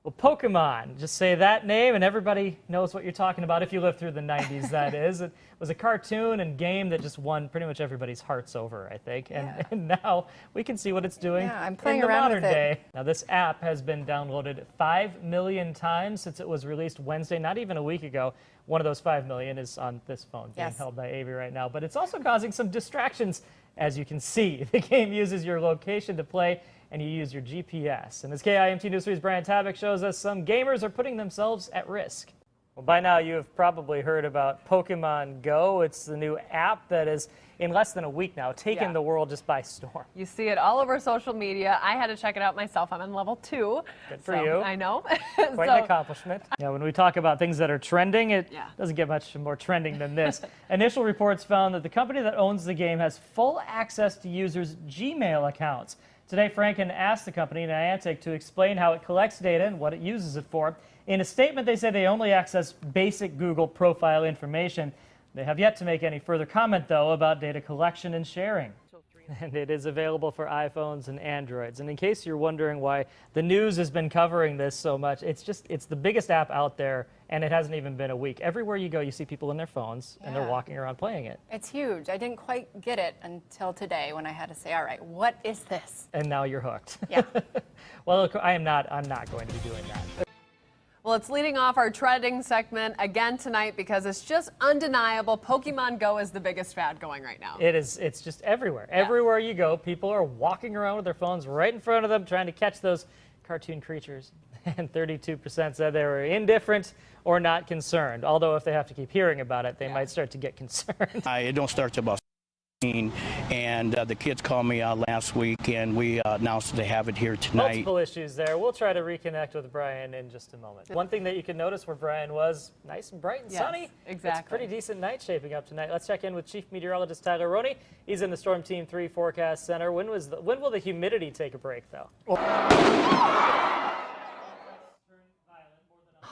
Well, Pokemon, just say that name and everybody knows what you're talking about if you lived through the 90s, that is. It was a cartoon and game that just won pretty much everybody's hearts over, I think. And now we can see what it's doing I'm playing in the around modern with it. day. Now, this app has been downloaded 5 million times since it was released Wednesday, not even a week ago. One of those 5 million is on this phone being held by Avi right now. But it's also causing some distractions, as you can see. The game uses your location to play, and you use your GPS. And as KIMT News 3's Brian Tabak shows us, some gamers are putting themselves at risk. Well, by now you have probably heard about Pokemon Go. It's the new app that is, in less than a week now, taken the world just by storm. You see it all over social media. I had to check it out myself. I'm on level 2. Good for you. I know. Quite an accomplishment. Yeah, when we talk about things that are trending, it doesn't get much more trending than this. Initial reports found that the company that owns the game has full access to users' Gmail accounts. Today, Franken asked the company, Niantic, to explain how it collects data and what it uses it for. In a statement, they say they only access basic Google profile information. They have yet to make any further comment, though, about data collection and sharing. And it is available for iPhones and Androids. And in case you're wondering why the news has been covering this so much, it's the biggest app out there, and it hasn't even been a week. Everywhere you go, you see people in their phones, and they're walking around playing it. It's huge. I didn't quite get it until today when I had to say, all right, what is this? And now you're hooked. Yeah. Well, look, I'm not going to be doing that. Well, it's leading off our trending segment again tonight because it's just undeniable. Pokemon Go is the biggest fad going right now. It is. It's just everywhere. Everywhere you go, people are walking around with their phones right in front of them trying to catch those cartoon creatures. And 32% said they were indifferent or not concerned. Although if they have to keep hearing about it, they might start to get concerned. It don't start till about 16, and the kids called me last week, and we announced they have it here tonight. Multiple issues there. We'll try to reconnect with Brian in just a moment. One thing that you can notice where Brian was, nice and bright and sunny. Exactly. It's a pretty decent night shaping up tonight. Let's check in with Chief Meteorologist Tyler Roney. He's in the Storm Team 3 Forecast Center. When will the humidity take a break, though?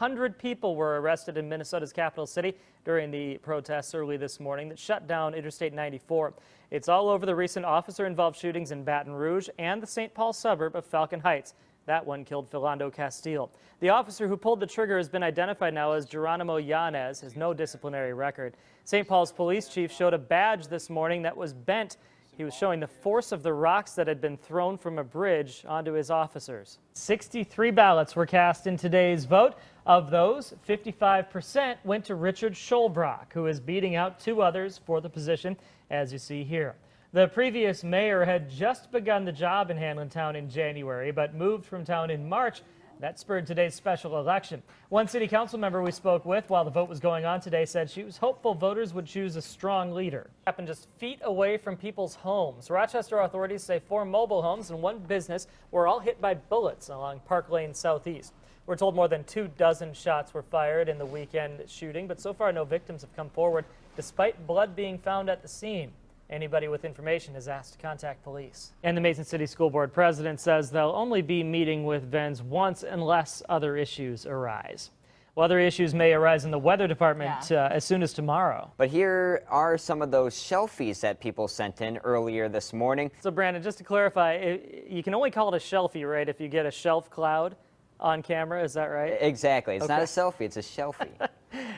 100 people were arrested in Minnesota's capital city during the protests early this morning that shut down Interstate 94. It's all over the recent officer-involved shootings in Baton Rouge and the St. Paul suburb of Falcon Heights. That one killed Philando Castile. The officer who pulled the trigger has been identified now as Geronimo Yanez, has no disciplinary record. St. Paul's police chief showed a badge this morning that was bent. He was showing the force of the rocks that had been thrown from a bridge onto his officers. 63 ballots were cast in today's vote. Of those, 55% went to Richard Scholbrock, who is beating out 2 others for the position, as you see here. The previous mayor had just begun the job in Hanlontown in January, but moved from town in March. That spurred today's special election. One city council member we spoke with while the vote was going on today said she was hopeful voters would choose a strong leader. Happened just feet away from people's homes. Rochester authorities say 4 mobile homes and 1 business were all hit by bullets along Park Lane Southeast. We're told more than 24 shots were fired in the weekend shooting, but so far no victims have come forward, despite blood being found at the scene. Anybody with information is asked to contact police. And the Mason City School Board president says they'll only be meeting with Venz once unless other issues arise. Well, other issues may arise in the weather department as soon as tomorrow. But here are some of those shelfies that people sent in earlier this morning. So, Brandon, just to clarify, you can only call it a shelfie, right, if you get a shelf cloud on camera, is that right? Exactly. It's not a selfie, it's a shelfie.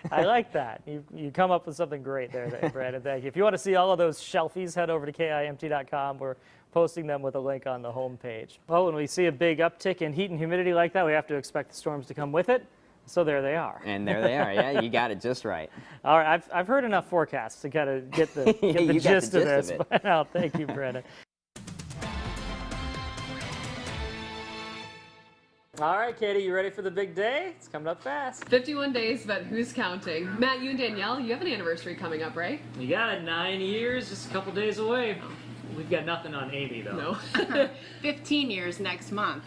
I like that. You come up with something great there, Brandon. Thank you. If you want to see all of those shelfies, head over to KIMT.com. We're posting them with a link on the homepage. Well, when we see a big uptick in heat and humidity like that, we have to expect the storms to come with it. So there they are. And there they are. Yeah, you got it just right. All right, I've heard enough forecasts to kind of get the gist of this. But no, thank you, Brandon. All right, Katie, you ready for the big day? It's coming up fast. 51 days, but who's counting? Matt, you and Danielle, you have an anniversary coming up, right? You got it, 9 years, just a couple days away. We've got nothing on Amy, though. No. 15 years next month.